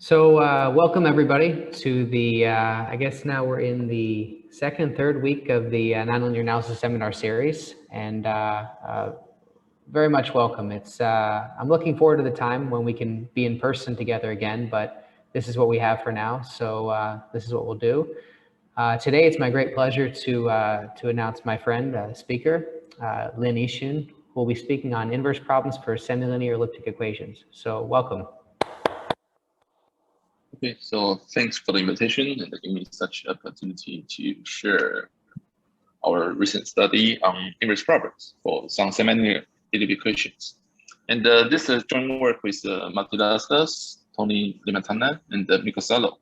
Welcome everybody to the, I guess now we're in the second, third week of the Nonlinear Analysis Seminar Series, and very much welcome. I'm looking forward to the time when we can be in person together again, but this is what we have for now, so this is what we'll do. Today, it's my great pleasure to announce my friend, speaker, Lin Yixun, who will be speaking on inverse problems for semi-linear elliptic equations. So welcome. Okay, so thanks for the invitation and giving me such opportunity to share our recent study on inverse problems for some semi-linear elliptic equations. And this is joint work with Martilastas, Tony Limatana, and Micosalo.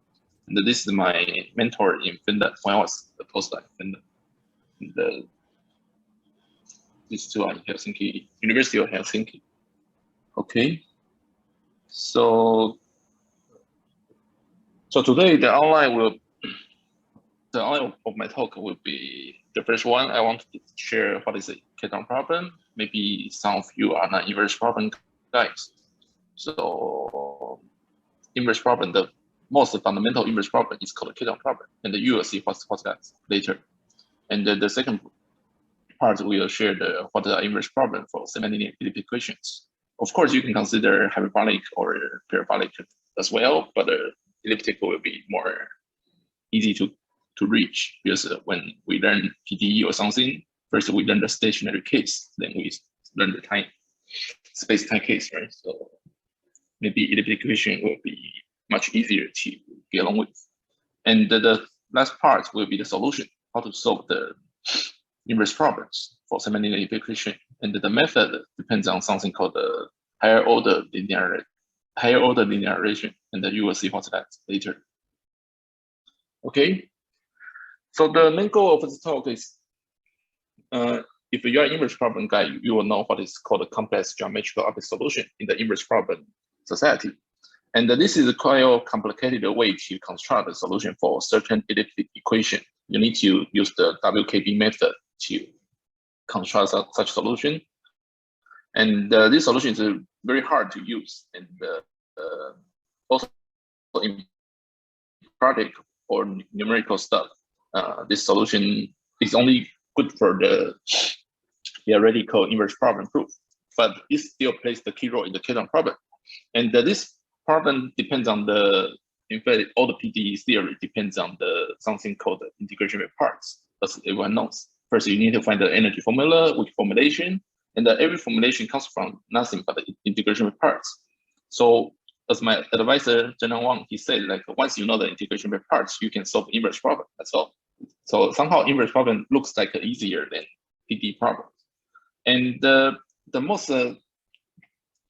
And this is my mentor in Finland when I was a postdoc in Finland. And these two are in Helsinki, University of Helsinki. Okay, so today the outline of my talk will be the first one. I want to share what is a Keton problem. Maybe some of you are not inverse problem guys. So inverse problem, the most fundamental inverse problem is called a Keton problem, and you will see what's that later. And the second part we will share what are inverse problem for semi-linear elliptic equations. Of course, you can consider hyperbolic or parabolic as well, but elliptic will be more easy to reach, because when we learn PDE or something, first we learn the stationary case, then we learn the time space-time case, right? So maybe elliptic equation will be much easier to get along with. And the last part will be the solution, how to solve the inverse problems for semi-linear elliptic equation. And the method depends on something called the higher order linearization, and then you will see what's that later. Okay, so the main goal of this talk is, if you are an inverse problem guy, you will know what is called a complex geometrical object solution in the inverse problem society. And this is quite a complicated way to construct a solution for certain elliptic equation. You need to use the WKB method to construct such solution. And this solution is very hard to use, and also in practical or numerical stuff, this solution is only good for the theoretical inverse problem proof, but it still plays the key role in the Keton problem. And this problem depends on in fact, all the PDE theory depends on something called the integration by parts, as everyone knows. First, you need to find the energy formula with formulation, and every formulation comes from nothing but the integration by parts. So as my advisor, Zhenan Wang, he said, like, once you know the integration by parts, you can solve inverse problem, that's all. So somehow inverse problem looks like easier than PDE problems. And the most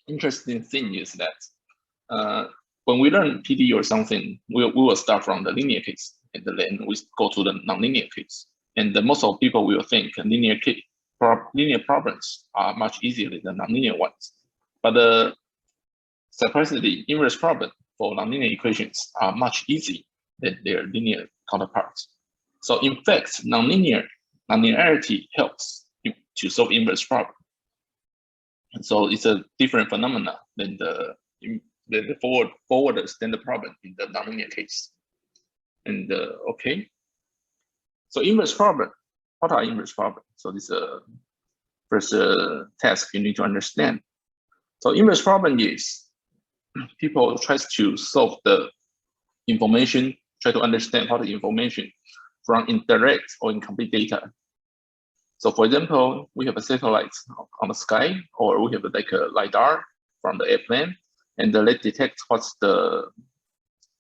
interesting thing is that when we learn PDE or something, we will start from the linear case, and then we go to the nonlinear case. And most of people will think linear problems are much easier than nonlinear ones. But surprisingly, inverse problems for nonlinear equations are much easier than their linear counterparts. So in fact, nonlinearity helps to solve inverse problem. And so it's a different phenomena than the forward standard problem in the nonlinear case. And okay, so inverse problem. What are inverse problems? So this first task you need to understand. So inverse problem is people try to solve the information, try to understand how the information from indirect or incomplete data. So for example, we have a satellite on the sky, or we have like a LiDAR from the airplane, and they detect what's the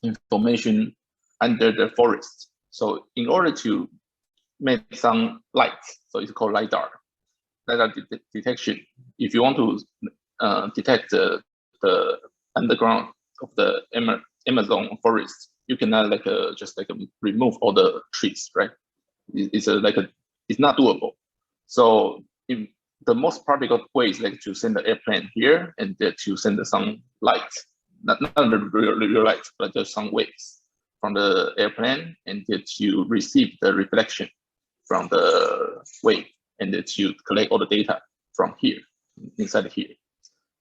information under the forest. So in order to make some light, so it's called LiDAR detection. If you want to detect the underground of the Amazon forest, you cannot just remove all the trees, right? It's not doable. So the most practical way is like to send the airplane here and to send some light, not the real light, but just some waves from the airplane, and to receive the reflection from the wave, and to collect all the data from here, inside here.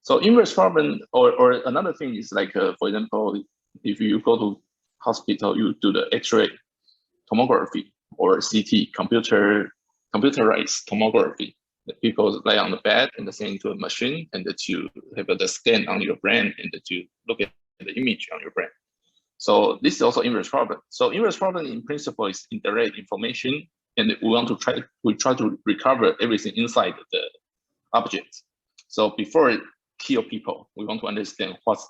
So inverse problem, or another thing is like, for example, if you go to hospital, you do the X-ray tomography or CT, computerized tomography. The people lie on the bed and send into a machine and to have the scan on your brain and to look at the image on your brain. So this is also inverse problem. So inverse problem in principle is indirect information, and we try to recover everything inside the object. So before it kill people, we want to understand what's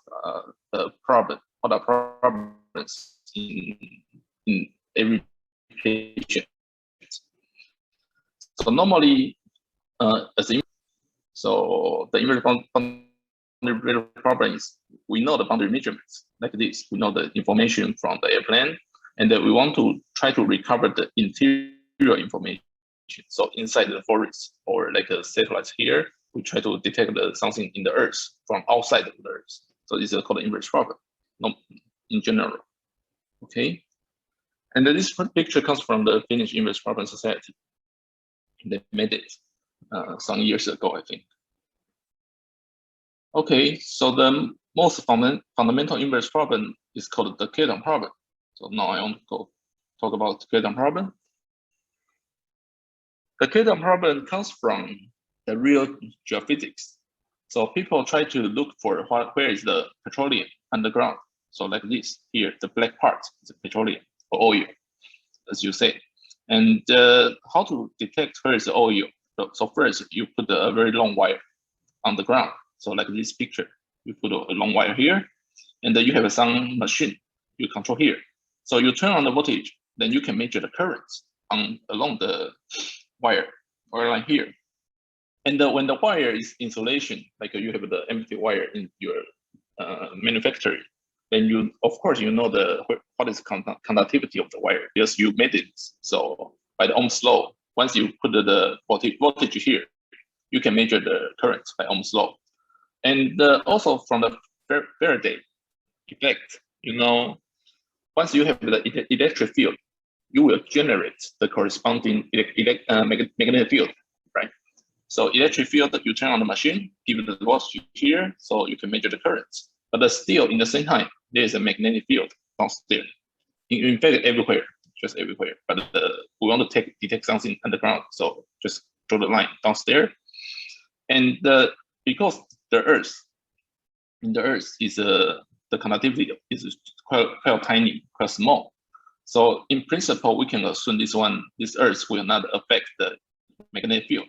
the problem, what are problems in every patient. So normally, so the inverse boundary problem is we know the boundary measurements like this. We know the information from the airplane, and then we want to try to recover the interior information. So inside the forest or like a satellite here, we try to detect something in the Earth from outside of the Earth. So this is called the inverse problem, in general. Okay, and then this picture comes from the Finnish Inverse Problem Society. They made it some years ago, I think. Okay, so the most fundamental inverse problem is called the Kedan problem. So now I want to talk about the Kedan problem. The Kedan problem comes from the real geophysics. So people try to look for where is the petroleum underground. So like this here, the black part is petroleum or oil, as you say. And how to detect where is the oil? So first you put a very long wire on the ground. So like this picture, you put a long wire here, and then you have some machine you control here. So you turn on the voltage, then you can measure the currents along the wire line here. And when the wire is insulation, like you have the empty wire in your manufacturing, then you, of course, you know what is conductivity of the wire because you made it. So by the Ohm's law, once you put the voltage here, you can measure the current by Ohm's law. And also from the Faraday effect, you know, once you have the electric field, you will generate the corresponding magnetic field, right? So electric field, you turn on the machine, give it the voltage here, so you can measure the currents. But still, in the same time, there is a magnetic field downstairs. In fact, everywhere, just everywhere. But we want to detect something underground, so just draw the line downstairs. And because the Earth is the conductivity is quite tiny, quite small. So in principle, we can assume this Earth will not affect the magnetic field.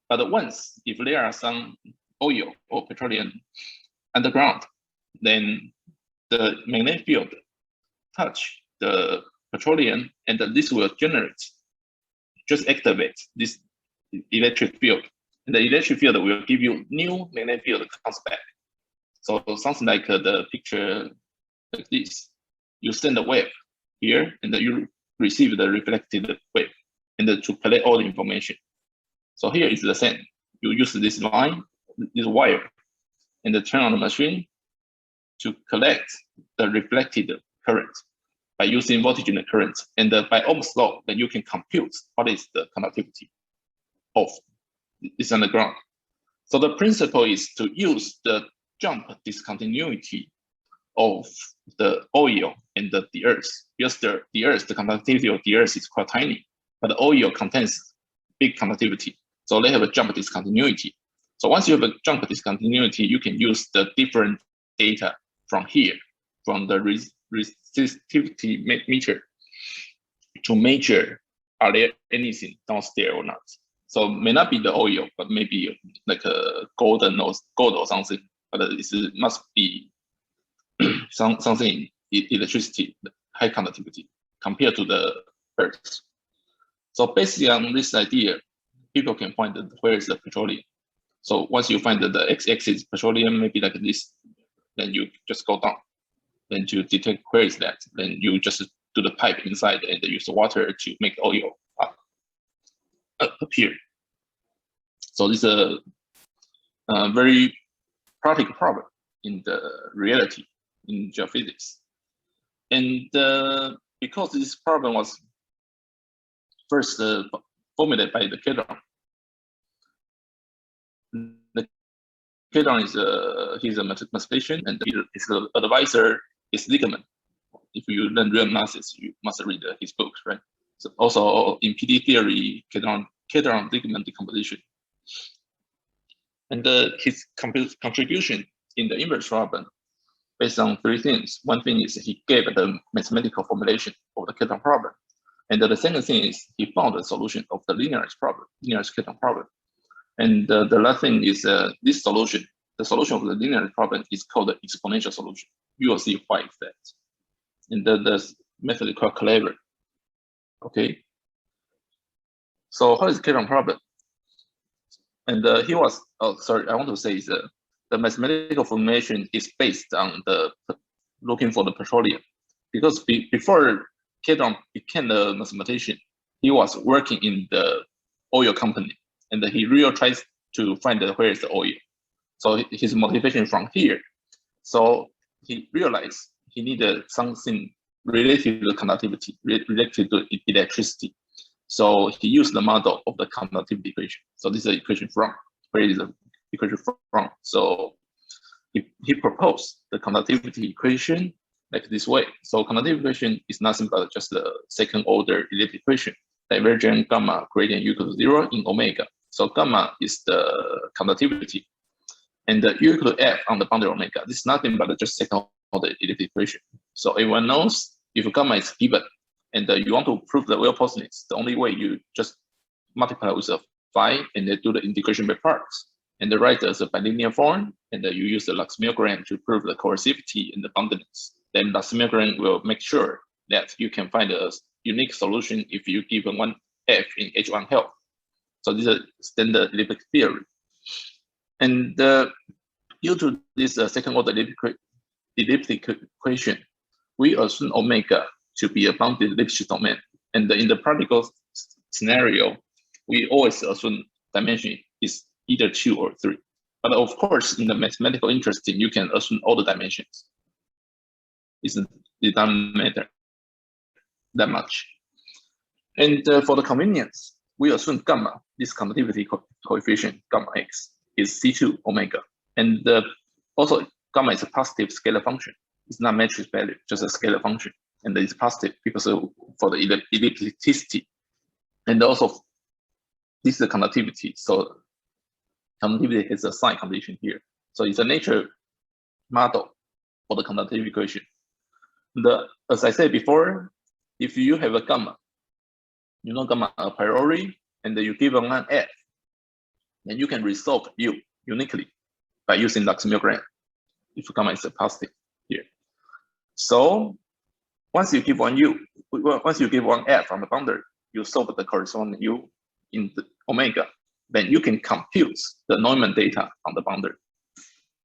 But once, if there are some oil or petroleum underground, then the magnetic field touch the petroleum, and this will just activate this electric field. And the electric field will give you new magnetic field that comes back. So something like the picture like this. You send a wave here, and then you receive the reflected wave, and then to collect all the information. So here is the same. You use this line, this wire, and then turn on the machine to collect the reflected current by using voltage in the current. And by Ohm's law, then you can compute what is the conductivity of this underground. So the principle is to use the jump discontinuity of the oil and the Earth. Because the Earth, the conductivity of the Earth is quite tiny, but the oil contains big conductivity. So they have a jump discontinuity. So once you have a jump discontinuity, you can use the different data from here, from the resistivity meter, to measure are there anything downstairs or not. So it may not be the oil, but maybe like a gold or something. But it must be something electricity, high conductivity compared to the Earth. So basically on this idea, people can find where is the petroleum. So once you find the x-axis petroleum, maybe like this, then you just go down. Then to detect where is that, then you just do the pipe inside and use the water to make oil appear. So this is a very practical problem in the reality in geophysics. And because this problem was first formulated by the Kedan Kedron is he's a mathematician, and his advisor is Ligman. If you learn real analysis, you must read his books, right? So also in PD theory, Kedron-Ligman decomposition. And his contribution in the inverse problem based on three things. One thing is he gave the mathematical formulation of the Kedron problem. And the second thing is he found the solution of the linearized Kedron problem. And the last thing is this solution, the solution of the linearized problem is called the exponential solution. You will see why it's that. And the method is quite clever. Okay. So what is the Kedron problem? And he was, oh, sorry, I want to say is the mathematical formulation is based on the looking for the petroleum. Because before Kedron became a mathematician, he was working in the oil company, and he really tries to find where is the oil. So his motivation from here. So he realized he needed something related to conductivity, related to electricity. So he used the model of the conductivity equation. So this is the equation from, where is the equation from? So he proposed the conductivity equation like this way. So conductivity equation is nothing but just the second order elliptic equation, divergent gamma gradient u equal to 0 in omega. So gamma is the conductivity, and the u equal to f on the boundary omega. This is nothing but just second order elliptic equation. So everyone knows if gamma is given, and you want to prove the well-posedness, the only way you just multiply with a phi and then do the integration by parts, and write as a bilinear form, and you use the Lax-Milgram to prove the coercivity and the boundedness. Then Lax-Milgram will make sure that you can find a unique solution if you give one f in H1 half. So this is a standard elliptic theory. And due to this second order elliptic equation, we assume omega to be a bounded Lipschitz domain. And in the practical scenario, we always assume dimension is either 2 or 3. But of course, in the mathematical interest, you can assume all the dimensions. It doesn't matter that much. And for the convenience, we assume gamma, this conductivity coefficient, gamma x, is C2 omega. And also, gamma is a positive scalar function. It's not matrix value, just a scalar function. And it's positive because for the ellipticity. And also, this is the conductivity. So conductivity is a sign condition here. So it's a nature model for the conductivity equation. As I said before, if you have a gamma, you know gamma a priori, and you give one f, then you can resolve u uniquely by using Lax-Milgram if gamma is a positive here. So once you give one u, once you give one f on the boundary, you solve the corresponding u in the omega, then you can compute the Neumann data on the boundary.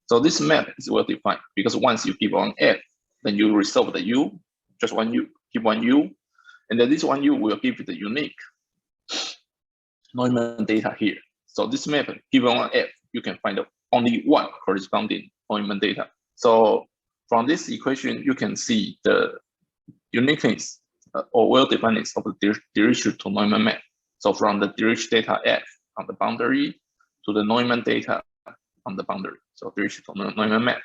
So this map is well defined because once you give one f, then you resolve the u, just one u, give one u, and then this one u will give you the unique Neumann data here. So this map, given one f, you can find only one corresponding Neumann data. So from this equation, you can see the uniqueness or well-definedness of the Dirichlet to Neumann map. So from the Dirichlet data f on the boundary to the Neumann data on the boundary. So Dirichlet to Neumann map.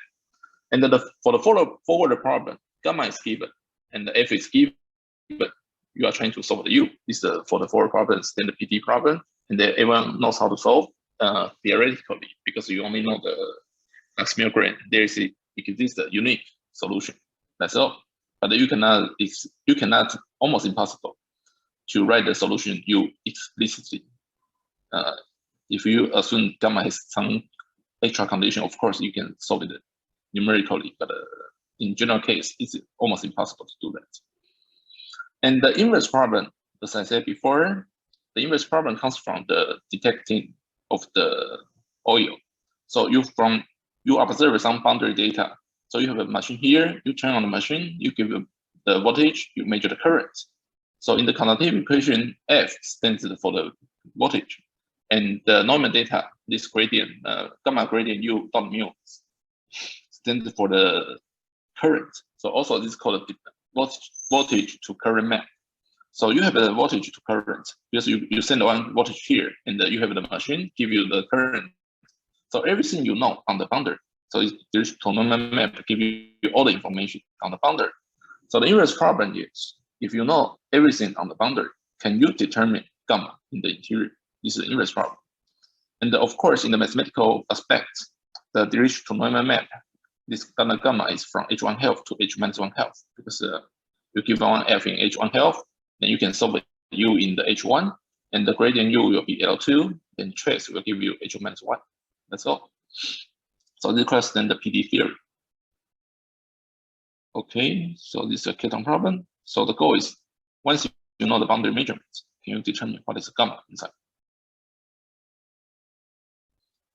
And then for the forward problem, gamma is given and the f is given. You are trying to solve the u. This is for the forward problem, standard PD problem, and then everyone knows how to solve theoretically because you only know the Lax-Milgram. There exists a unique solution. That's all. But you cannot. Almost impossible to write the solution u explicitly. If you assume gamma has some extra condition, of course you can solve it numerically, but in general case, it's almost impossible to do that. And the inverse problem, as I said before, the inverse problem comes from the detecting of the oil. So you observe some boundary data. So you have a machine here, you turn on the machine, you give the voltage, you measure the current. So in the conductivity equation, F stands for the voltage. And the Neumann data, this gradient, gamma gradient U dot mu, stands for the current. So also this is called voltage to current map. So you have the voltage to current because you send one voltage here, and you have the machine give you the current So everything you know on the boundary. So there's Nonlinear map to give you all the information on the boundary. So the inverse problem is, if you know everything on the boundary, can you determine gamma in the interior? This is the inverse problem. And of course, in the mathematical aspect, the derivation to Nonlinear map, this gamma is from h1 half to h-1 half, because you give one f in h1 half, then you can solve it u in the h1, and the gradient u will be L2, then trace will give you h1. That's all. So this is then the PD theory. Okay, so this is a Keton problem. So the goal is, once you know the boundary measurements, can you determine what is gamma inside?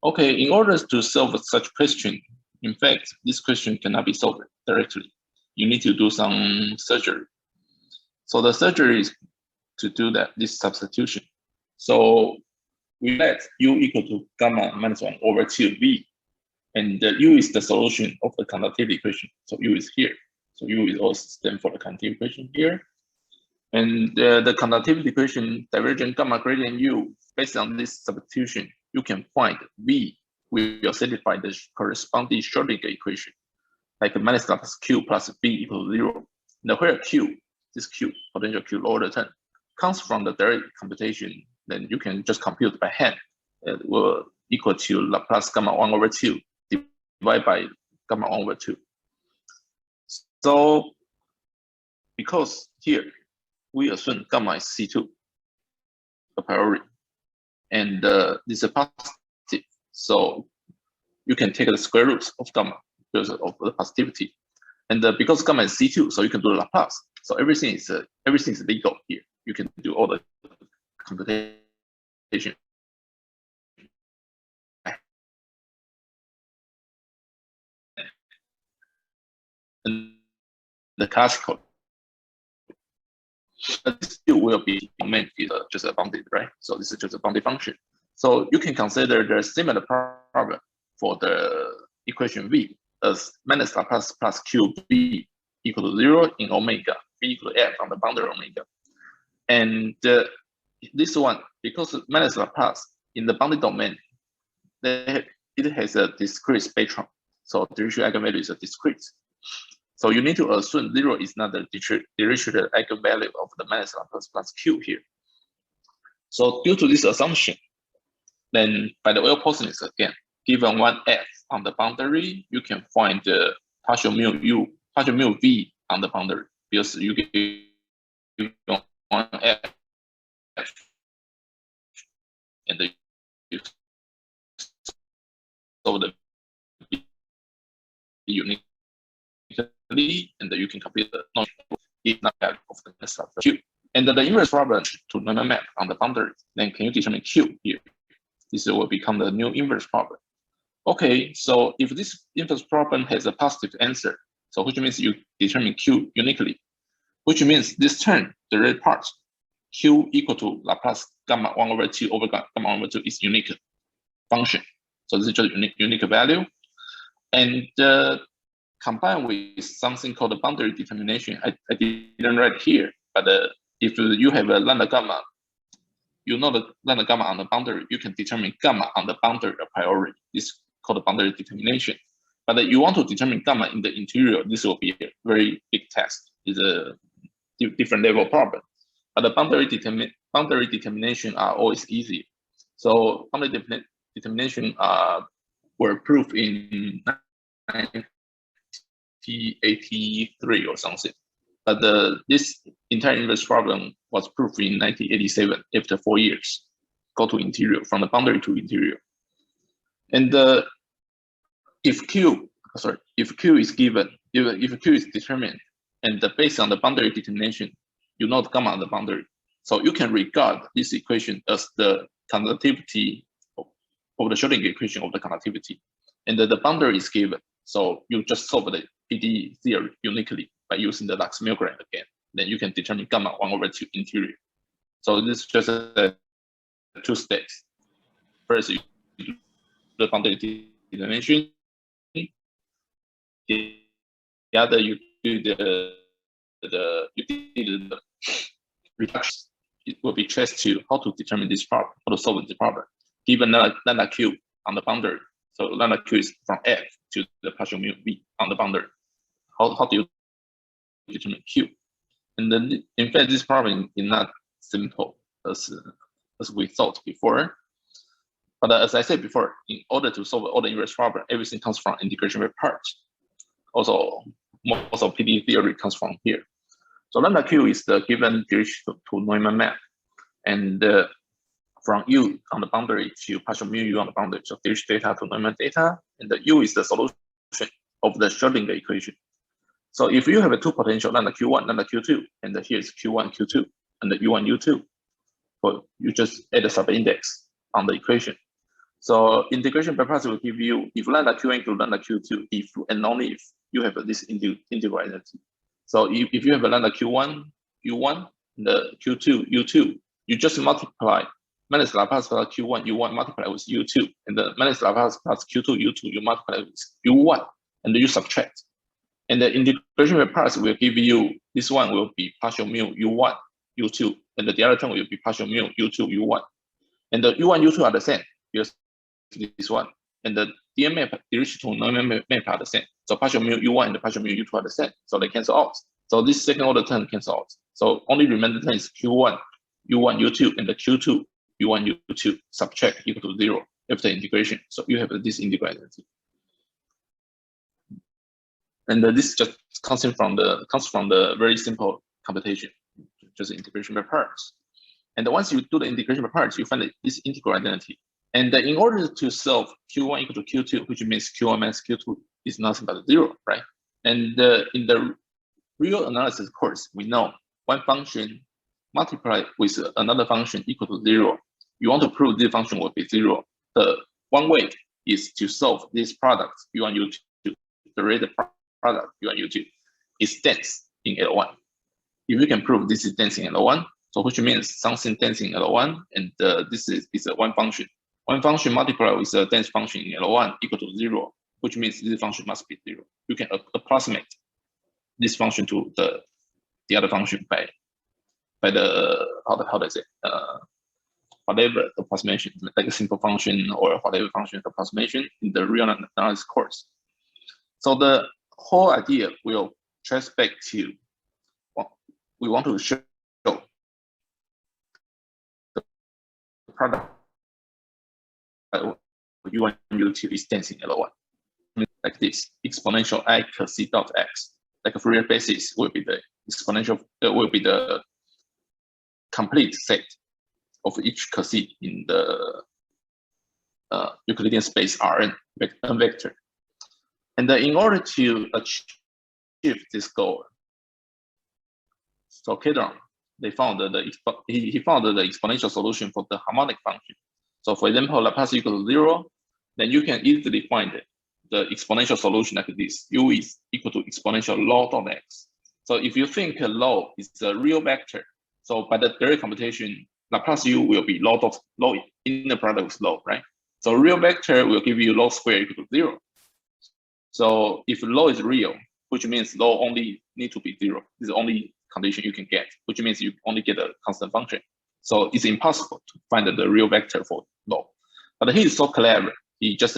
Okay, in order to solve such question, in fact, this question cannot be solved directly. You need to do some surgery. So the surgery is to do this substitution. So we let u equal to gamma minus 1 over 2v, and u is the solution of the conductivity equation. So u is here. So u is also stand for the conductivity equation here. And the conductivity equation, divergent gamma gradient u, based on this substitution, you can find v will satisfy the corresponding Schrodinger equation, like minus plus q plus v equals 0. Now where q, this q, potential q lower the term, comes from the direct computation, then you can just compute by hand. It will equal to Laplace gamma 1 over 2 divided by gamma 1 over 2. So because here we assume gamma is C2 a priori, and this is positive, so you can take the square root of gamma because of the positivity, and because gamma is C2, so you can do the Laplace. So everything is legal here. You can do all the computation. And the classical, this still will be domain is just a bounded, right? So this is just a bounded function. So you can consider the similar problem for the equation v as minus Laplace plus qv equal to 0 in omega, v equal to f on the boundary omega. And this one, because minus Laplace in the bounded domain, it has a discrete spectrum. So the dirichlet eigenvalue is a discrete. So you need to assume 0 is not the dirichlet eigenvalue of the minus Laplace plus q here. So due to this assumption, then by the Well-Posness again, given one f on the boundary, you can find the partial mu v on the boundary, because you give one f and you solve the uniquely, and you can compute the not value of the minus q. And the inverse problem to Nonlinear map on the boundary, then can you determine q here? This will become the new inverse problem. Okay, so if this inverse problem has a positive answer, so which means you determine q uniquely, which means this term, the red part, q equal to Laplace gamma 1 over 2 over gamma 1 over 2 is unique function. So this is just unique value. And combined with something called the boundary determination, I didn't write here, but if you have a lambda gamma, you know the lambda gamma on the boundary, you can determine gamma on the boundary a priori. This is called the boundary determination. But you want to determine gamma in the interior, this will be a very big task. It's a different level problem. But the boundary determination are always easy. So boundary determination were proved in 1983 or something. But this entire inverse problem was proved in 1987 after 4 years. Go to interior, from the boundary to interior. And if Q is given, if Q is determined, and based on the boundary determination, you know the gamma on the boundary. So you can regard this equation as the conductivity of the Schrodinger equation of the conductivity. And the boundary is given. So you just solve the PD theory uniquely by using the Lax-Milgram again. Then you can determine gamma 1 over 2 interior. So this is just 2 steps. First, you do the boundary determination. The other, you do the reduction. It will be traced to how to determine this problem, how to solve this problem. Given lambda q on the boundary, So lambda q is from f to the partial mu v on the boundary. How do you determine q? And then, in fact, this problem is not simple as we thought before. But as I said before, in order to solve all the inverse problem, everything comes from integration by parts. Also, most of PD theory comes from here. So lambda q is the given Dirichlet to Neumann map, and from u on the boundary to partial mu u on the boundary. So Dirichlet data to Neumann data, and the u is the solution of the Schrödinger equation. So if you have a two potential, lambda q1, lambda q2, and here is q1, q2, and the u1, u2, well, you just add a subindex on the equation. So integration by parts will give you, if lambda q1 equals lambda q2, if and only if you have this integral identity. So if you have a lambda q1, u1, and the q2, u2, you just multiply minus Laplace plus q1, u1 multiply with u2, and the minus Laplace plus q2, u2, you multiply with u1, and you subtract. And the integration by parts will give you, this one will be partial mu u1, u2, and the other term will be partial mu u2, u1. And the u1, u2 are the same, because this one. And the DM map, Dirichlet to Neumann map are the same. So partial mu u1 and the partial mu u2 are the same. So they cancel out. So this second order term cancel out. So only remaining term is q1, u1, u2, and the q2, u1, u2 subtract equal to 0 after integration. So you have this integral identity. And this just comes from the very simple computation, just integration by parts. And once you do the integration by parts, you find this integral identity. And in order to solve q1 equal to q2, which means q1 minus q2 is nothing but 0, right? And in the real analysis course, we know one function multiplied with another function equal to 0. You want to prove this function will be 0. The one way is to solve this product u1, u2, the rated product u1, u2 is dense in L1. If you can prove this is dense in L1, so which means something dense in L1, and this is a one function. One function multiplied with a dense function in L1 equal to 0, which means this function must be 0. You can approximate this function to the other function by the how does it whatever approximation, like a simple function or whatever function approximation in the real analysis course. So the whole idea will trace back to what we want to show the product u1, u2 is dense in L1. Like this, exponential I cos c dot x, like a Fourier basis will be the exponential, will be the complete set of each cos c in the Euclidean space Rn vector. And in order to achieve this goal, so Kedron, he found the exponential solution for the harmonic function. So for example, Laplace equal to 0, then you can easily find the exponential solution like this. U is equal to exponential log of x. So if you think log is a real vector, so by the direct computation, Laplace u will be log inner product with log, right? So real vector will give you log square equal to 0. So if log is real, which means log only need to be 0. This is the only condition you can get, which means you only get a constant function. So it's impossible to find the real vector for log. But he is so clever. He just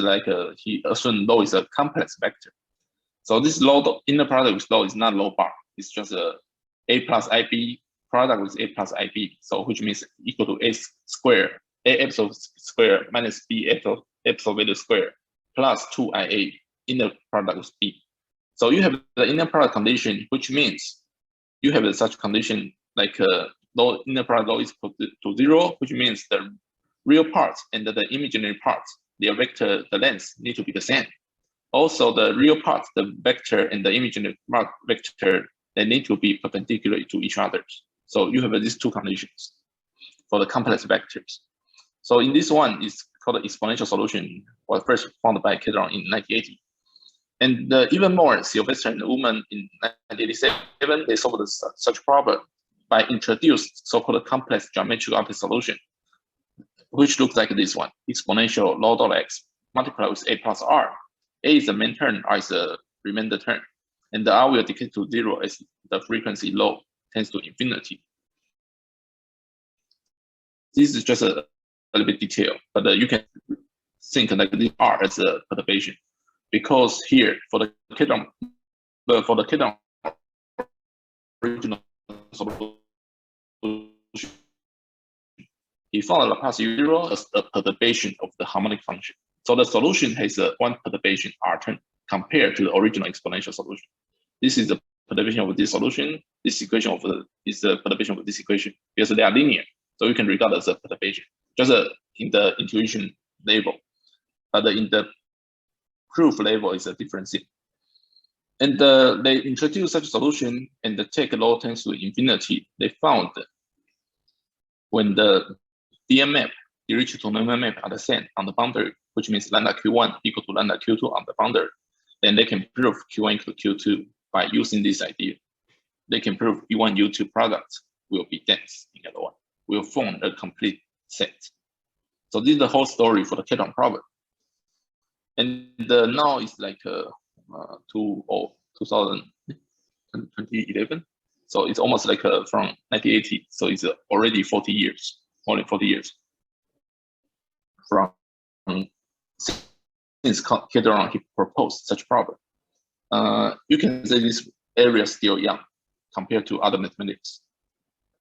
he assumed log is a complex vector. So this log inner product with log is not log bar. It's just a plus ib product with a plus ib. So which means equal to a square, a epsilon square minus b epsilon value square plus 2ia inner product with b. So you have the inner product condition, which means you have such condition like log inner product log is equal to 0, which means the real parts and the imaginary parts, their vector, the length need to be the same. Also, the real parts, the vector and the imaginary part vector, they need to be perpendicular to each other. So you have these two conditions for the complex vectors. So in this one, it's called the exponential solution, was first found by Kedron in 1980. And even more, Sylvester and Ullmann in 1987, they solved such problem by introduced so-called complex geometric optical solution, which looks like this one, exponential log of x multiplied with a plus r. A is the main term, r is the remainder term, and the r will decay to 0 as the frequency low tends to infinity. This is just a little bit detailed, but you can think like this R as a perturbation, because here for the Kedron original solution, he found Laplace zero as a perturbation of the harmonic function. So the solution has a one perturbation R term compared to the original exponential solution. This is the perturbation of this solution. This equation is the perturbation of this equation because they are linear. So you can regard as a perturbation, just in the intuition level, but in the proof level is a different thing. And they introduced such a solution and take low tends to infinity. They found that when the DM map, dirichlet to Neumann map are the same on the boundary, which means lambda Q1 equal to lambda Q2 on the boundary, then they can prove Q1 equal to Q2 by using this idea. They can prove U1, U2 product will be dense, in other words, will form a complete set. So this is the whole story for the Kedron problem. And now it's like 2011. So it's almost like from 1980. So it's already 40 years, more than 40 years from since Kedron he proposed such problem. You can say this area is still young compared to other mathematics,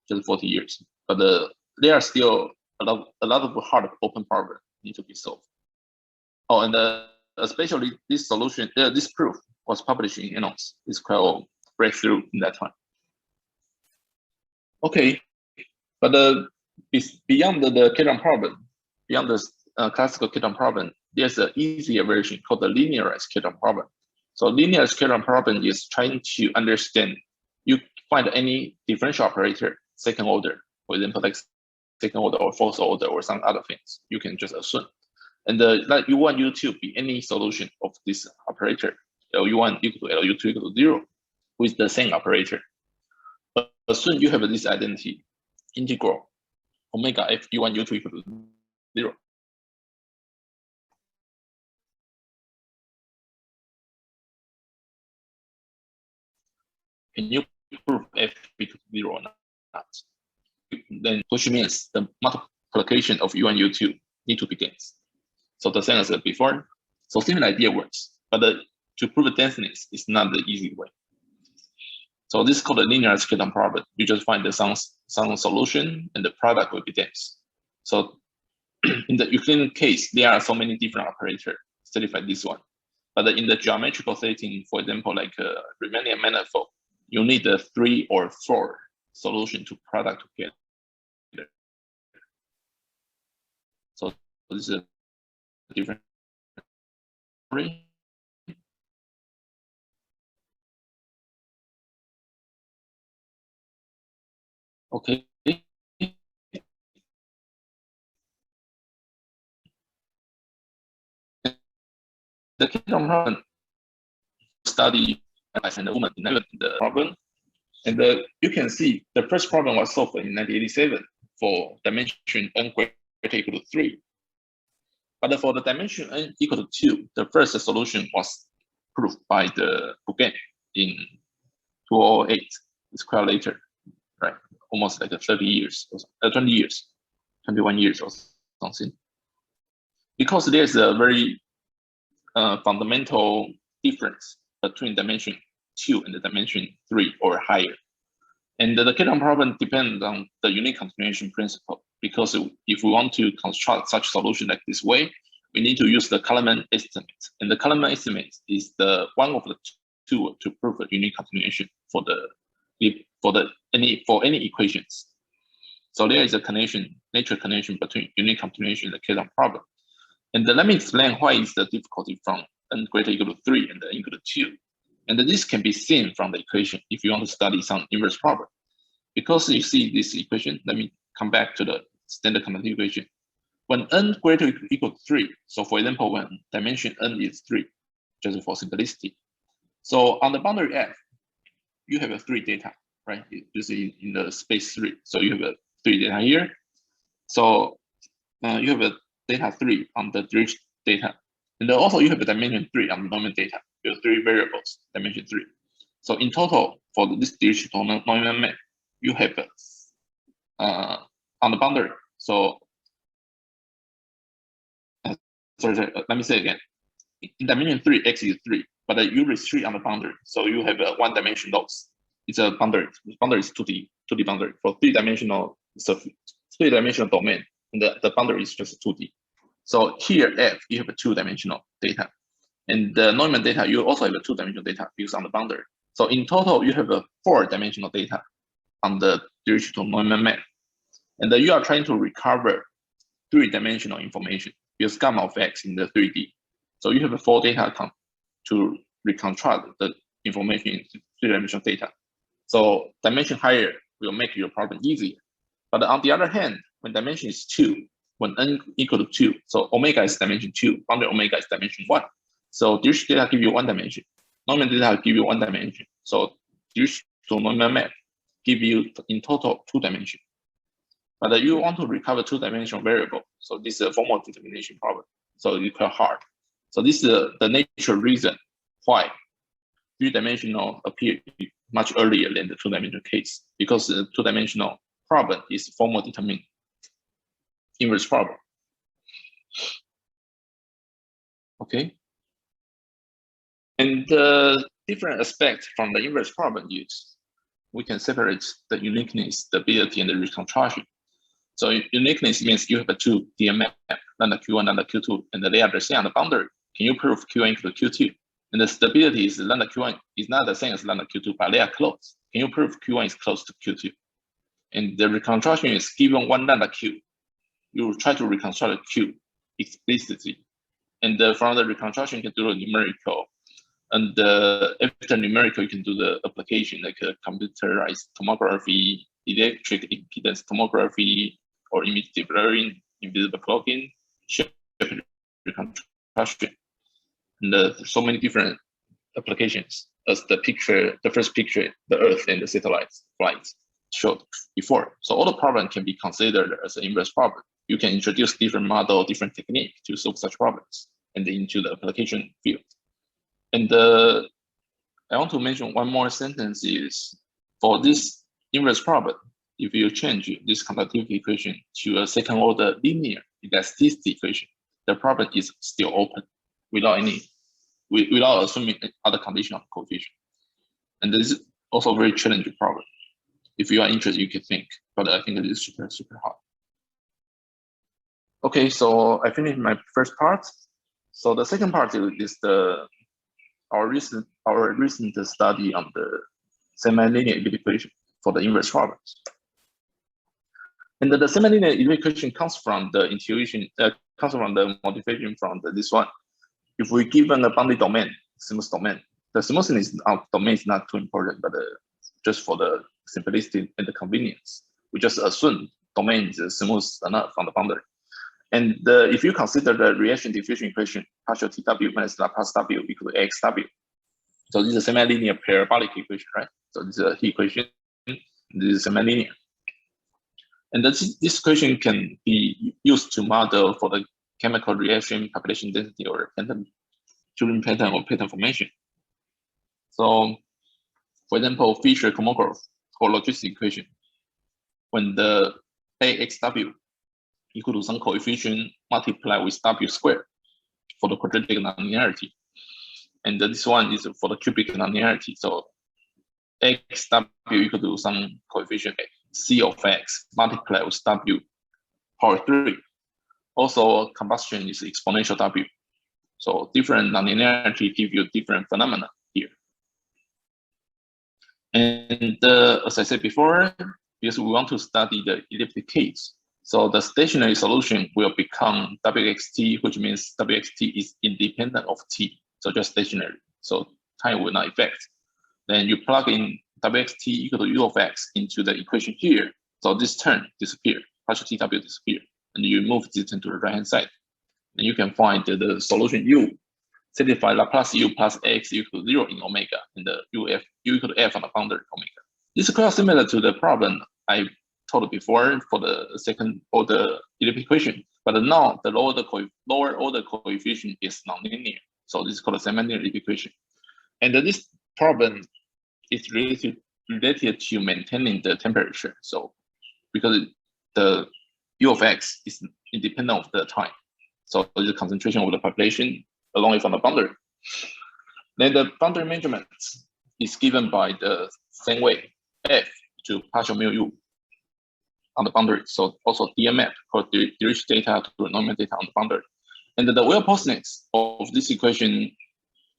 just 40 years. But there are still a lot of hard open problems need to be solved. Oh, and especially this solution, this proof was published in Annals. It's quite breakthrough in that time. Okay, but beyond the Kedron problem, beyond the classical Kedron problem, there's an easier version called the linearized Kedron problem. So linearized Kedron problem is trying to understand, you find any differential operator, second order, for example, like second order or fourth order or some other things, you can just assume. And like U1, U2 be any solution of this operator, LU1 equal to LU2 equal to 0, with the same operator. But assume you have this identity, integral omega f U1, U2 equal to 0. Can you prove f equal to 0 or not? Then, which means the multiplication of U1, U2 need to be dense. So the same as before. So similar idea works, but to prove the denseness is not the easy way. So this is called a linear Kedron problem. You just find some solution and the product will be dense. So in the Euclidean case, there are so many different operators studied like this one. But in the geometrical setting, for example, like a Riemannian manifold, you need a 3 or 4 solution to product together. So this is a different story. Okay. The Kedron problem study and the woman invented the problem. And you can see the first problem was solved in 1987 for dimension n greater equal to 3. But for the dimension n equal to 2, the first solution was proved by the Bouguin in 2008. It's quite later, right? Almost like 30 years, or 20 years, 21 years or something. Because there's a very fundamental difference between dimension 2 and the dimension 3 or higher. And the Kedron problem depends on the unique continuation principle, because if we want to construct such solution like this way, we need to use the Kalman estimate. And the Kalman estimate is the one of the two to prove a unique continuation for any equations. So there is a connection, natural connection between unique continuation and the Kedron problem. And let me explain why is the difficulty from n greater equal to 3 and n equal to 2. And this can be seen from the equation if you want to study some inverse problem. Because you see this equation, let me come back to the standard conductivity equation. When n greater equal to 3, so for example, when dimension n is 3, just for simplicity. So on the boundary F, you have a 3 data, right? You see in the space 3. So you have a 3 data here. So you have a data 3 on the Dirichlet data. And then also you have a dimension 3 on the Neumann data. You have 3 variables, dimension 3. So in total, for this Dirichlet Neumann map, you have on the boundary. So let me say again. In dimension 3, x is 3, but you restrict on the boundary, so you have a one-dimension loss. It's a boundary. The boundary is 2D boundary. For three-dimensional, it's a three-dimensional domain, and the boundary is just 2D. So here, F, you have a two-dimensional data, and the Neumann data, you also have a two-dimensional data because on the boundary. So in total, you have a four-dimensional data on the digital Neumann map, and then you are trying to recover three-dimensional information because gamma of x in the 3D. So you have a four data to reconstruct the information in three-dimensional data. So dimension higher will make your problem easier. But on the other hand, when dimension is 2, when n equal to 2, so omega is dimension 2, boundary omega is dimension 1. So digital data give you one dimension. Neumann data give you one dimension. So digital Neumann map give you in total 2 dimensions. But you want to recover two-dimensional variable. So this is a formal determination problem. So it's quite hard. So this is the natural reason why three-dimensional appear much earlier than the two-dimensional case, because the two-dimensional problem is formal determined inverse problem. Okay. And the different aspects from the inverse problem is we can separate the uniqueness, stability, and the reconstruction. So uniqueness means you have a two DM map, lambda Q1, lambda Q2, and they are the same on the boundary. Can you prove Q1 equal to Q2? And the stability is lambda Q1 is not the same as lambda Q2, but they are close. Can you prove Q1 is close to Q2? And the reconstruction is given one lambda Q. You try to reconstruct the Q explicitly. And from the reconstruction, you can do the numerical. And after numerical, you can do the application like computerized tomography, electric impedance tomography, or image deep learning, invisible plugin, shape reconstruction. And so many different applications as the first picture, the Earth and the satellites flights showed before. So all the problems can be considered as an inverse problem. You can introduce different model, different technique to solve such problems and into the application field. And I want to mention one more sentence is for this inverse problem, if you change this conductivity equation to a second order linear elasticity equation, the problem is still open without assuming other conditional coefficient. And this is also a very challenging problem. If you are interested, you can think, but I think it is super, super hard. Okay, so I finished my first part. So the second part is our recent study on the semi-linear equation for the inverse problems. And the semi-linear equation comes from the intuition, comes from the motivation from this one. If we given a boundary domain, smooth domain, the smoothness of domain is not too important, but just for the simplicity and the convenience, we just assume domain is smooth enough from the boundary. And if you consider the reaction diffusion equation, partial TW minus Laplace W equal to XW. So this is a semi-linear parabolic equation, right? So this is a equation, this is semi-linear. And this equation can be used to model for the chemical reaction, population density, or Turing pattern or pattern formation. So, for example, Fisher-Kolmogorov or logistic equation, when the AXW equal to some coefficient multiplied with W squared for the quadratic nonlinearity. And this one is for the cubic nonlinearity. So XW equal to some coefficient C of X multiplied with W power 3. Also, combustion is exponential W. So different nonlinearity give you different phenomena here. And as I said before, because we want to study the elliptic case, so the stationary solution will become WXT, which means WXT is independent of T, so just stationary. So time will not affect. Then you plug in WXT equal to U of X into the equation here. So this term disappear, partial TW disappear, and you move this term to the right hand side. And you can find the solution U, satisfy Laplace U plus X equal to 0 in omega, and the U equal to F on the boundary omega. This is quite similar to the problem I told before for the second order elliptic equation, but now the lower order coefficient is nonlinear. So this is called a semi-linear equation. And this problem is related to maintaining the temperature. So because the U of X is independent of the time. So the concentration of the population along with the boundary. Then the boundary measurement is given by the same way, f to partial mu u on the boundary. So also DMF for derived data to normal data on the boundary. And the well-posedness of this equation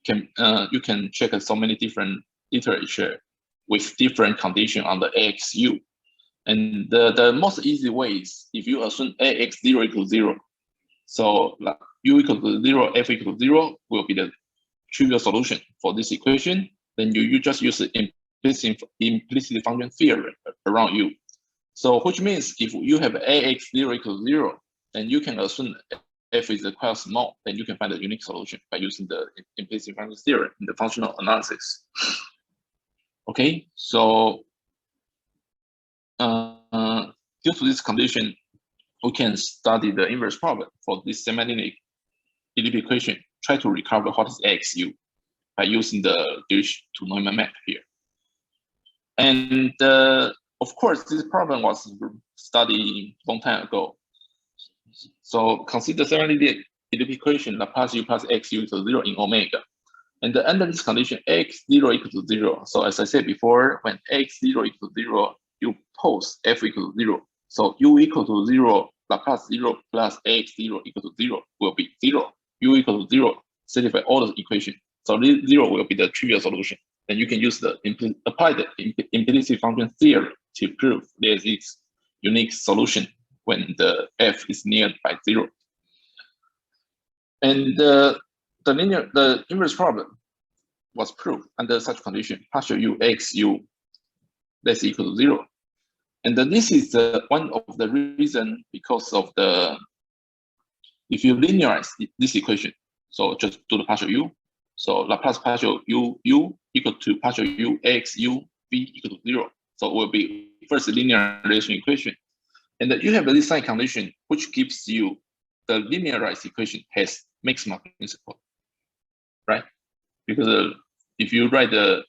can you can check so many different literature with different condition on the AXU. And the most easy way is if you assume AX0 equals 0. So like U equal to 0, F equal to 0 will be the trivial solution for this equation. Then you just use the implicit function theorem around U. So which means if you have AX0 equals 0, then you can assume F is quite small, then you can find a unique solution by using the implicit function theorem in the functional analysis. Okay, so due to this condition, we can study the inverse problem for this semi-linear elliptic equation. Try to recover what is AXU by using the Dirichlet to Neumann map here. And of course, this problem was studied a long time ago. So consider semi-linear elliptic equation Laplace U plus XU equals 0 in omega. And under this condition, x0 equals to 0. So as I said before, when x0 equals to 0, you pose f equals to 0. So u equal to 0, Laplace 0 plus x0 equal to 0 will be 0. U equal to 0, satisfy all the equation. So this 0 will be the trivial solution. Then you can use the apply the implicit function theory to prove there is unique solution when the f is near by 0. And the inverse problem was proved under such condition, partial u x u less equal to 0. And then this is one of the reason because of the, if you linearize this equation, so just do the partial u, so Laplace partial u equal to partial u x u v equal to 0. So it will be first linear relation equation. And then you have this sign condition, which gives you the linearized equation has maximum principle, right? Because if you write the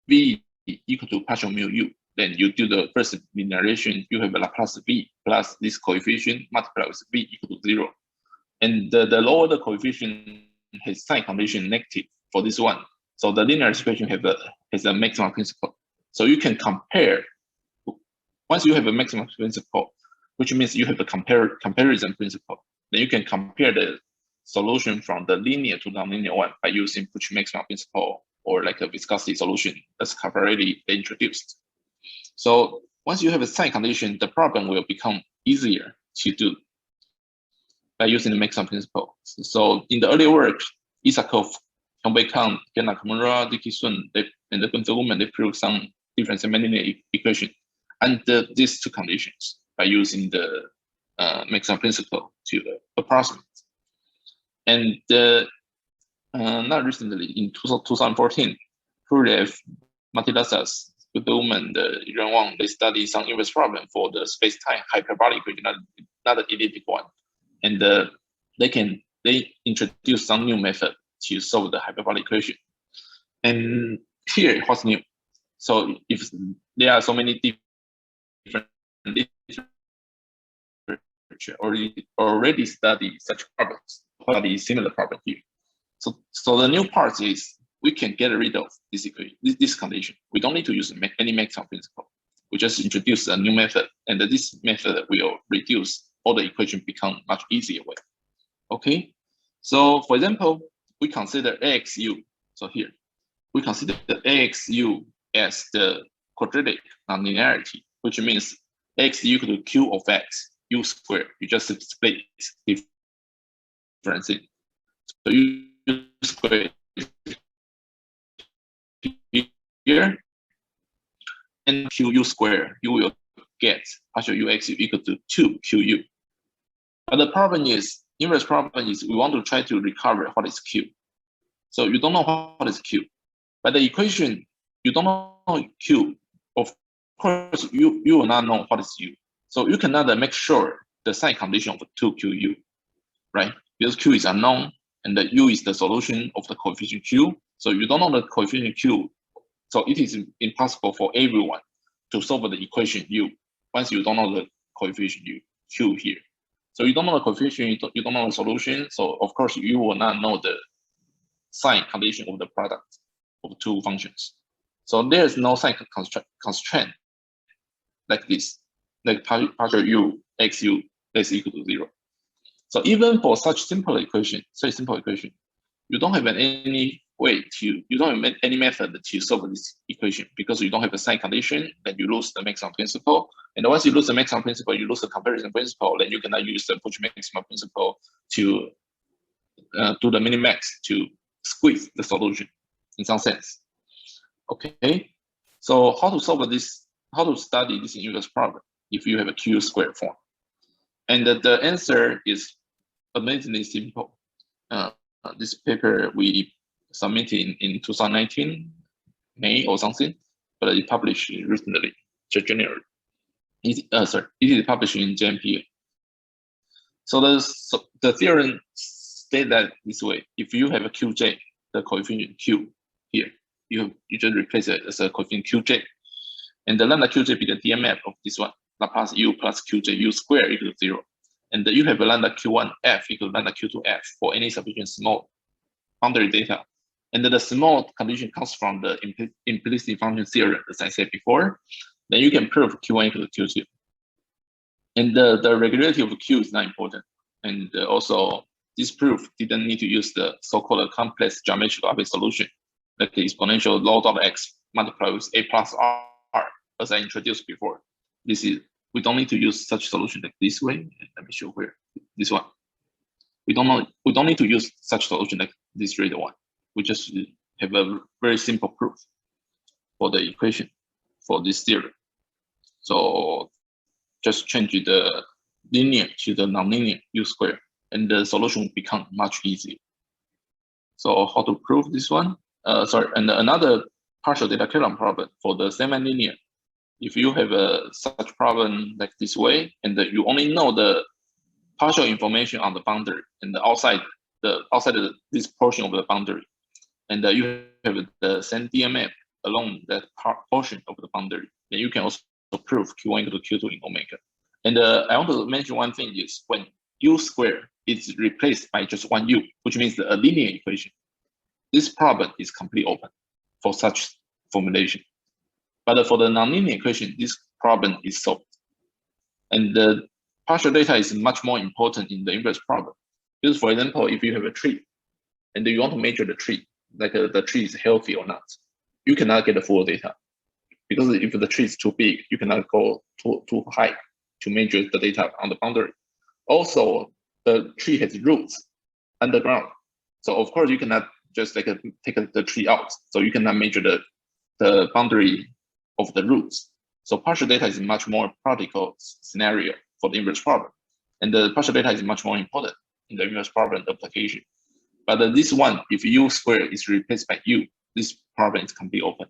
v equal to partial mu u, then you do the first linearization, you have a Laplace v plus this coefficient multiplied with v equal to 0. And the lower the coefficient has sign condition negative for this one. So the linear equation has a maximum principle. So you can compare, once you have a maximum principle, which means you have a comparison principle, then you can compare the solution from the linear to nonlinear one by using Pucci maximum principle or like a viscosity solution that's already introduced. So once you have a sign condition, the problem will become easier to do by using the maximum principle. So in the earlier work, Isakov, Hyung-Bae, Gena Nakamura, Dickson, and the Gunther Woman, they proved some different semi-linear equation under these two conditions by using the maximum principle to approximate. And not recently, in 2014, Kurlev, Matilasas, Gunther Woman, Yuan Wang, they studied some inverse problem for the space-time hyperbolic equation, not an elliptic one. And they introduce some new method to solve the hyperbolic equation. And here, what's new? So if there are so many different literature already study such problems, study similar problem here. So the new part is we can get rid of this equation, this condition. We don't need to use any maximum principle. We just introduce a new method, and this method will reduce all the equation become much easier way. Okay, so for example, we consider AXU. So here, we consider the AXU as the quadratic nonlinearity, which means x equal to q of x, u squared. You just split different thing. So u squared here, and qu squared, you will get partial ux equal to 2qu. But the problem is, inverse problem is we want to try to recover what is q. So you don't know what is q. But the equation, you don't know q. Of course, you will not know what is u. So you cannot make sure the sign condition of 2qu, right? Because q is unknown, and the u is the solution of the coefficient q. So you don't know the coefficient q. So it is impossible for everyone to solve the equation u once you don't know the coefficient u, q here. So you don't know the coefficient, you don't know the solution. So of course you will not know the sign condition of the product of two functions. So there's no sign constraint like this, like partial u xu less equal to 0. So even for such simple equation, you don't have any way to, you don't have any method to solve this equation because you don't have a sign condition. Then you lose the maximum principle, and once you lose the maximum principle, you lose the comparison principle. Then you cannot use the push maximum principle to do the minimax to squeeze the solution in some sense. Okay, so how to solve this? How to study this inverse problem if you have a Q squared form? And the answer is amazingly simple. This paper we submitted in 2019, May or something, but it published recently, January. It is published in JMPA. So the theorem states that this way: if you have a Qj, the coefficient Q here, you just replace it as a coefficient Qj, and the lambda Qj be the DMF of this one, Laplace U plus Qj U squared equal to 0. And you have a lambda Q1F equal to lambda Q2F for any sufficient small boundary data. And the small condition comes from the implicit function theorem, as I said before. Then you can prove Q1 equal to Q2. And the regularity of Q is not important. And also, this proof didn't need to use the so-called complex geometrical object solution, like the exponential log of x multiplied with a plus r, as I introduced before. We don't need to use such solution like this way. Let me show where this one. We don't need to use such solution like this red one. We just have a very simple proof for the equation for this theorem. So just change the linear to the nonlinear U squared, and the solution will become much easier. So how to prove this one? And another partial data Caron problem for the semi-linear. If you have such problem like this way, and you only know the partial information on the boundary and the outside of this portion of the boundary, and you have the same DMF along that portion of the boundary, then you can also prove Q1 equal to Q2 in omega. And I want to mention one thing is when U squared is replaced by just one U, which means a linear equation, this problem is completely open for such formulation. But for the nonlinear equation, this problem is solved. And the partial data is much more important in the inverse problem. Because for example, if you have a tree and you want to measure the tree, like the tree is healthy or not, you cannot get the full data. Because if the tree is too big, you cannot go too high to measure the data on the boundary. Also, the tree has roots underground. So of course you cannot just take the tree out. So you cannot measure the boundary of the roots. So partial data is a much more practical scenario for the inverse problem. And the partial data is much more important in the inverse problem application. But this one, if U squared is replaced by U, this problem is completely open.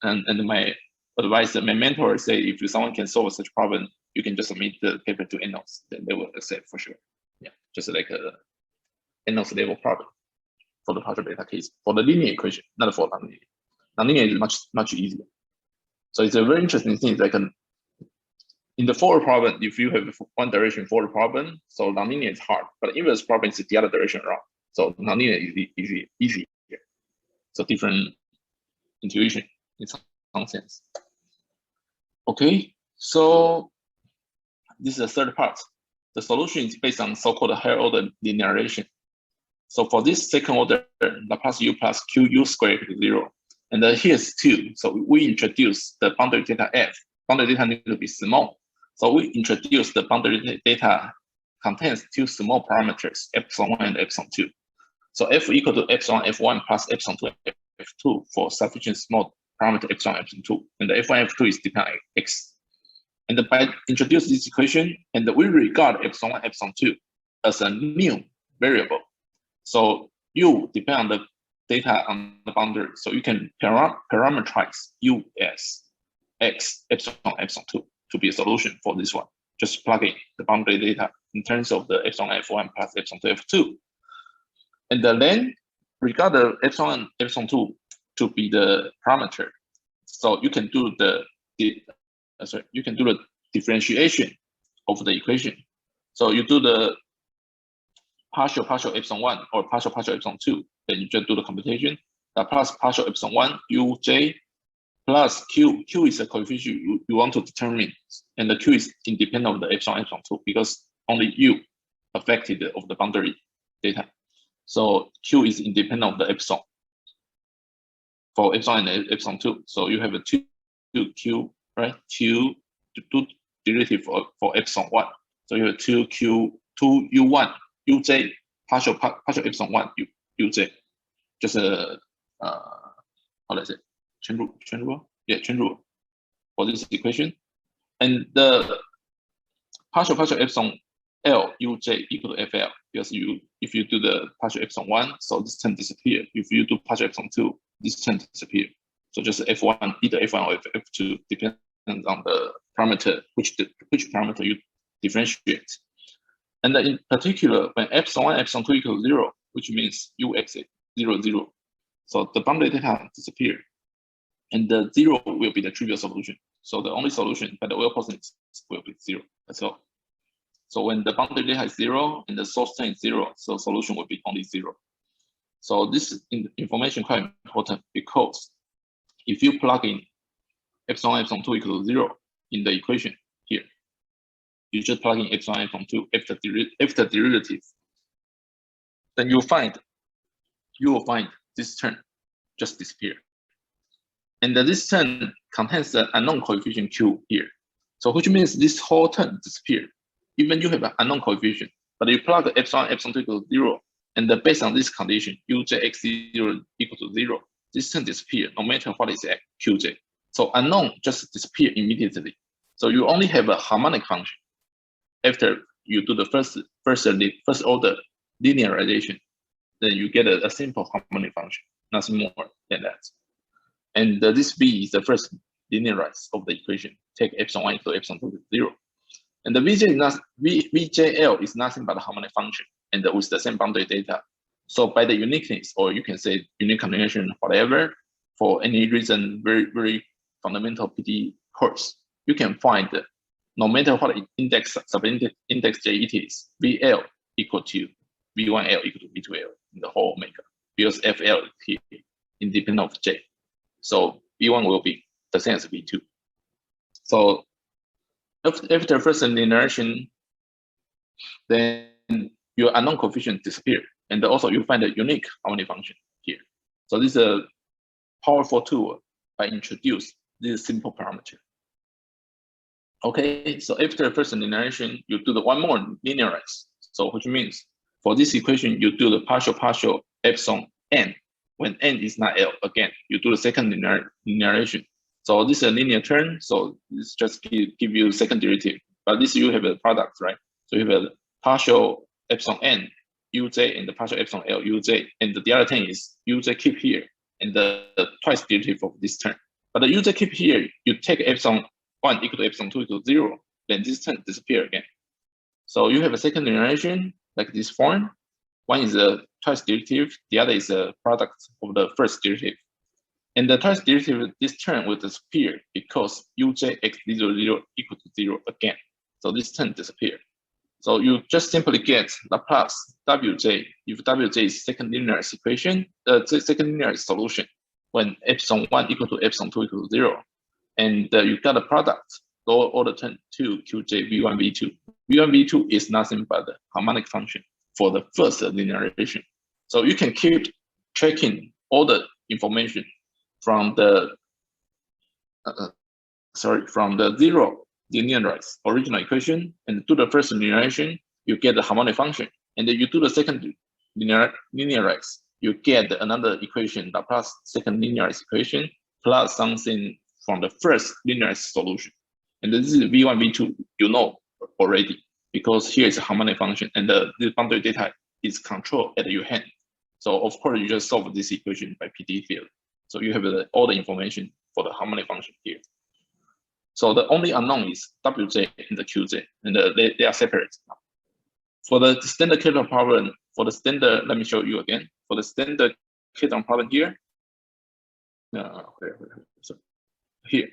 And my advice, my mentor say, if someone can solve such problem, you can just submit the paper to NOS, then they will accept for sure. Yeah, just like a NOS level problem for the partial data case. For the linear equation, not for nonlinear. Nonlinear is much easier. So it's a very interesting thing. Like in the forward problem, if you have one direction forward problem, so nonlinear is hard, but inverse problem is the other direction around. So nonlinear is easy. So different intuition in some sense. Okay, so this is the third part. The solution is based on so-called higher order linearization. So for this second order, Laplace U plus QU squared equals 0. And here's 2. So we introduce the boundary data F. Boundary data need to be small. So we introduce the boundary data contains 2 small parameters, epsilon 1 and epsilon 2. So F equal to epsilon F1 plus epsilon 2 F2 for sufficient small parameter epsilon epsilon 2. And the F1 F2 is dependent on X. And by introducing this equation, and we regard epsilon 1 epsilon 2 as a new variable. So U depend on the data on the boundary. So you can parameterize U as X epsilon epsilon 2 to be a solution for this one. Just plug in the boundary data in terms of the epsilon F1 plus epsilon 2 F2. And then regard the epsilon epsilon 2 to be the parameter. So you can do the differentiation of the equation. So you do the partial epsilon 1 or partial epsilon 2, then you just do the computation. The plus partial epsilon 1 uj plus q. Q is a coefficient you want to determine, and the q is independent of the epsilon 2 because only u affected of the boundary data. So q is independent of the epsilon for epsilon and epsilon 2. So you have a 2q, right? 2 derivative for epsilon 1. So you have 2u1 uj partial epsilon 1 uj. Just a how do I say? Chain rule? Yeah, chain rule for this equation. And the partial epsilon L uj equal to FL because if you do the partial epsilon 1, so this term disappear. If you do partial epsilon 2, this term disappear. So just F1, either F1 or F2 depends on the parameter, which parameter you differentiate. And then in particular, when epsilon 1, epsilon 2 equals 0, which means u exit 0, 0. So the boundary data disappear. And the 0 will be the trivial solution. So the only solution by the well person will be 0. That's all. So when the boundary data is 0 and the source term is 0, so solution will be only 0. So this information quite important because if you plug in epsilon 2 equals 0 in the equation here, you just plug in epsilon 2 after derivative, then you will find this term just disappear. And this term contains the unknown coefficient q here. So which means this whole term disappear. Even you have an unknown coefficient, but you plug the epsilon 2 equals 0, and based on this condition, ujx0 equal to 0, this term disappear no matter what is at qj. So unknown just disappear immediately. So you only have a harmonic function after you do the first order linearization. Then you get a simple harmonic function, nothing more than that. And this v is the first linearize of the equation. Take epsilon 1 equal to epsilon 2 to 0. And the VJL is nothing but a harmonic function and with the same boundary data. So by the uniqueness, or you can say unique combination, whatever, for any reason, very, very fundamental PD course, you can find that no matter what index, subindex J it is, VL equal to V1L equal to V2L in the whole omega, because FL is here, independent of J. So V1 will be the same as V2. So after first linearization, then your unknown coefficient disappear, and also you find a unique harmonic function here. So this is a powerful tool by introduce this simple parameter. Okay, so after first linearization, you do the one more linearize. So which means for this equation, you do the partial epsilon n when n is not L. Again, you do the second linearization. So this is a linear term, so this just give you second derivative. But this you have a product, right? So you have a partial epsilon n uj and the partial epsilon L uj, and the other thing is uj keep here and the twice derivative of this term. But the uj keep here, you take epsilon 1 equal to epsilon 2 equal to 0, then this term disappear again. So you have a second linearization like this form. One is a twice derivative, the other is a product of the first derivative. And the twice derivative, this term will disappear because uj x0 equal to 0 again. So this term disappear. So you just simply get Laplace wj, if wj is second linear equation, the second linear solution when epsilon 1 equal to epsilon 2 equal to 0. And you got a product, lower order term 2 qj v1 v2. v1 v2 is nothing but the harmonic function for the first linearization. So you can keep tracking all the information from the from the 0 linearized original equation and do the first linearization, you get the harmonic function. And then you do the second linearize, you get another equation, the plus second linearized equation plus something from the first linearized solution. And this is v1, v2, you know already, because here is a harmonic function and the boundary data is controlled at your hand. So of course you just solve this equation by PD field. So you have all the information for the harmonic function here. So the only unknown is wj and the qj, and they are separate. For the standard Keton problem, for the standard, let me show you again. For the standard Keton problem here, so here.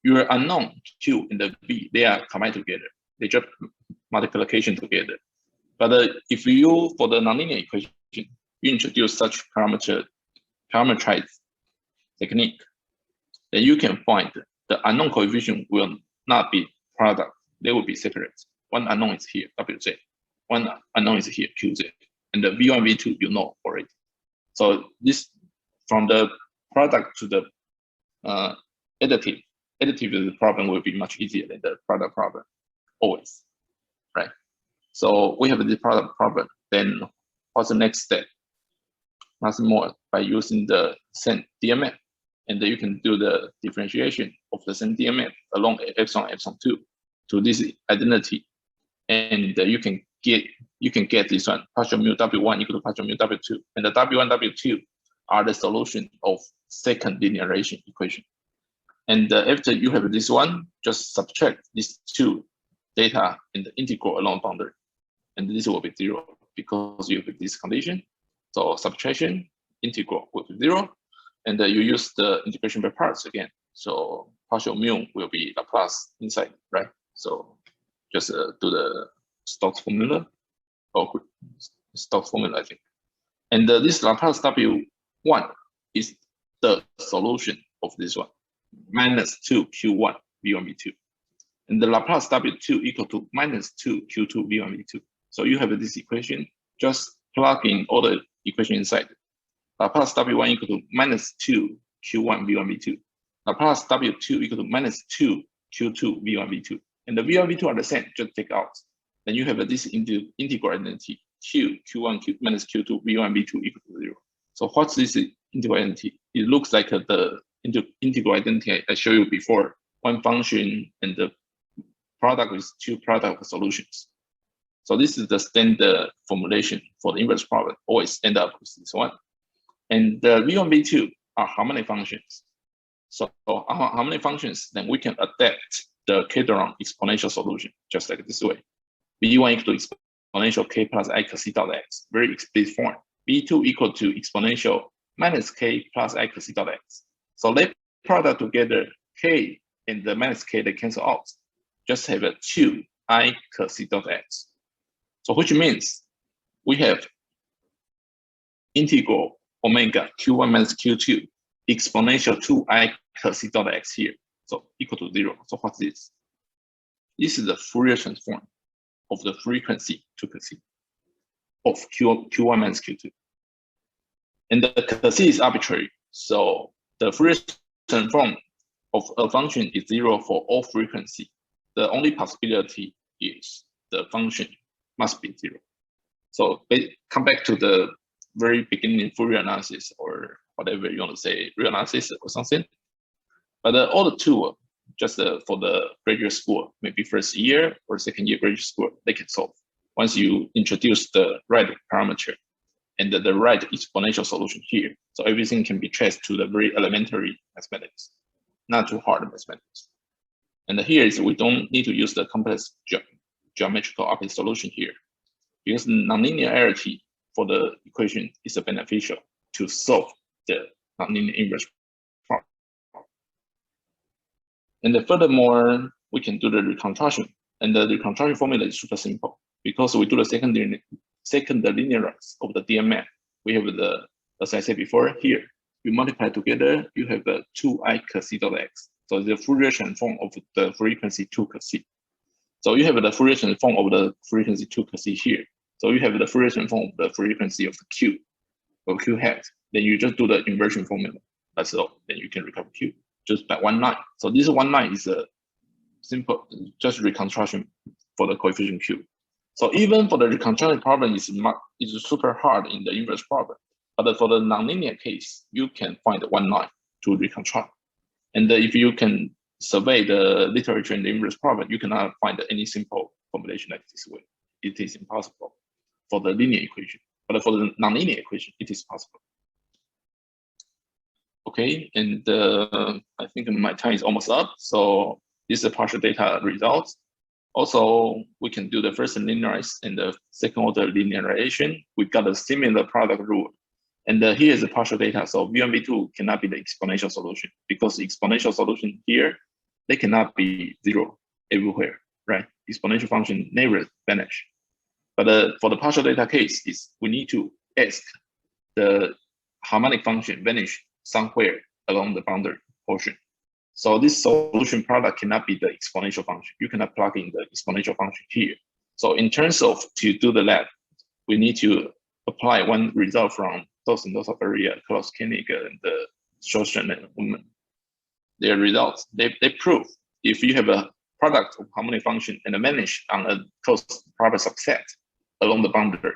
your unknown Q and the V, they are combined together. They just multiplication together. But if you, for the nonlinear equation, you introduce such parameterized technique, then you can find the unknown coefficient will not be product. They will be separate. One unknown is here, Wz. One unknown is here, Qz. And the V1, V2, you know already. So this, from the product to the additive problem will be much easier than the product problem, always, right? So we have the product problem. Then what's the next step? Nothing more, by using the same DMF, and then you can do the differentiation of the same DMF along epsilon, epsilon2 to this identity, and you can get this one, partial mu W1 equal to partial mu W2, and the W1, W2 are the solution of second linearization equation. And after you have this one, just subtract these two data in the integral along boundary, and this will be 0 because you have this condition. So subtraction, integral will be 0, and you use the integration by parts again. So partial mu will be Laplace inside, right? So just do the Stokes formula, or Stokes formula, I think. And this Laplace W1 is the solution of this one, minus 2 Q1 V1 V2. And the Laplace W2 equal to minus 2 Q2 V1 V2. So you have this equation, just plug in all the equation inside. Laplace W1 equal to minus 2 Q1 V1 V2. Laplace W2 equal to minus 2 Q2 V1 V2. And the V1 V2 are the same, just take out. Then you have this integral identity, Q1 minus Q2 V1 V2 equal to 0. So what's this integral identity? It looks like the integral identity I showed you before. One function and the product is two product solutions. So this is the standard formulation for the inverse problem. Always end up with this one. And the V1, V2 are harmonic functions. So harmonic functions, then we can adapt the Cadron exponential solution just like this way. V1 equal to exponential k plus I cos c dot x, very explicit form. V2 equal to exponential minus k plus I cos c dot x. So they product together, k and the minus k, they cancel out. Just have a 2 I cos c dot x. So which means we have integral omega q1 minus q2 exponential 2I cos c dot x here. So equal to 0. So what's this? This is the Fourier transform of the frequency to cos c of q1 minus q2. And the cos c is arbitrary. So the Fourier transform of a function is 0 for all frequency. The only possibility is the function must be 0. So come back to the very beginning Fourier analysis, or whatever you want to say, real analysis or something. But all the two, just for the graduate school, maybe first year or second year graduate school, they can solve once you introduce the right parameter and the right exponential solution here. So everything can be traced to the very elementary mathematics, not too hard mathematics. And here is we don't need to use the complex geometrical opposite solution here, because nonlinearity for the equation is beneficial to solve the nonlinear inverse problem. And furthermore, we can do the reconstruction. And the reconstruction formula is super simple because we do the second linearize of the DMF. We have the, as I said before, here, we multiply together, you have a 2I cos c dot x. So the Fourier transform of the frequency 2 cos c. So you have the Fourier transform of the frequency 2 cos c here. So you have the Fourier transform of the frequency of the Q, or Q hat. Then you just do the inversion formula. That's all. Then you can recover Q just by one line. So this one line is a simple, just reconstruction for the coefficient Q. So even for the reconstruction problem, it's super hard in the inverse problem. But for the nonlinear case, you can find one line to reconstruct. And if you can survey the literature in the inverse problem, you cannot find any simple formulation like this way. It is impossible for the linear equation. But for the nonlinear equation, it is possible. Okay, and I think my time is almost up. So this is the partial data results. Also, we can do the first linearize and the second order linearization. We got a similar product rule. And here is the partial data. So V1, V2 cannot be the exponential solution because the exponential solution here they cannot be zero everywhere, right? Exponential function never vanish. But for the partial data case, is we need to ask the harmonic function vanish somewhere along the boundary portion. So this solution product cannot be the exponential function. You cannot plug in the exponential function here. So in terms of to do the lab, we need to apply one result from those and those are very close Koenig and the Sjostrom and Woman. Their results, they prove if you have a product of harmonic function and a vanish on a closed proper subset along the boundary,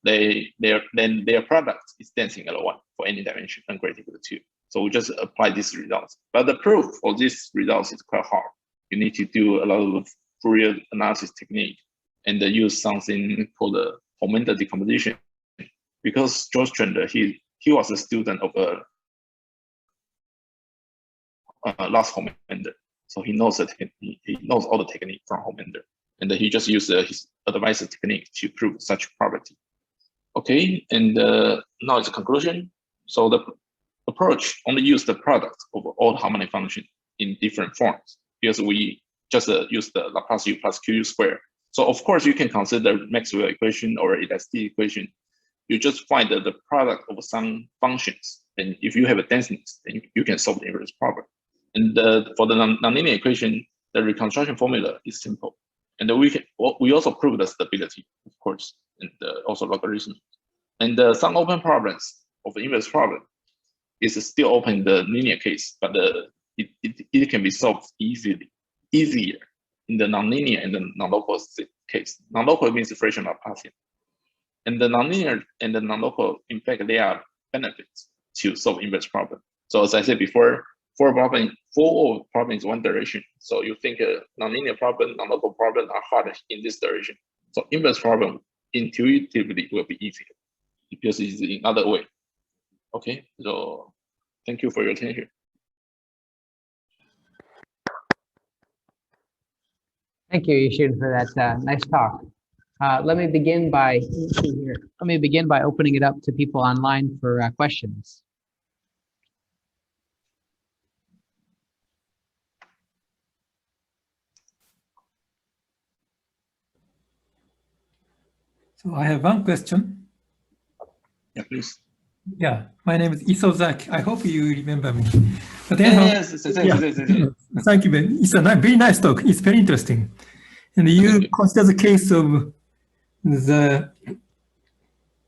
then their product is dancing at 1 for any dimension and greater than 2. So we just apply these results. But the proof of these results is quite hard. You need to do a lot of Fourier analysis technique and use something called the Homemander decomposition. Because Sjostrom, he was a student of Lars Homemander, so he knows he knows all the technique from Homemander, and he just used his advisor technique to prove such property. Okay, and now it's a conclusion. So the approach only use the product of all harmonic functions in different forms because we just use the Laplace U plus QU square. So of course you can consider Maxwell equation or elasticity equation. You just find the product of some functions, and if you have a denseness, then you can solve the inverse problem. And for the nonlinear equation, the reconstruction formula is simple, and we also prove the stability, of course, and also logarithm. And some open problems of the inverse problem is still open in the linear case, but it can be solved easier in the nonlinear and the non-local case. Non-local means fractional Laplacian. And the nonlinear and the non-local, in fact, they are benefits to solve inverse problem. So as I said before, four problem is one direction. So you think a nonlinear problem, non-local problem are hard in this direction. So inverse problem intuitively will be easier because it's in other way. Okay, so thank you for your attention. Thank you, Yishin, for that nice talk. Let me begin by opening it up to people online for questions. So I have one question. Yeah, please. Yeah, my name is Isozaki. I hope you remember me. But yes. Thank you, Ben. It's a very nice talk. It's very interesting. And you consider the case of the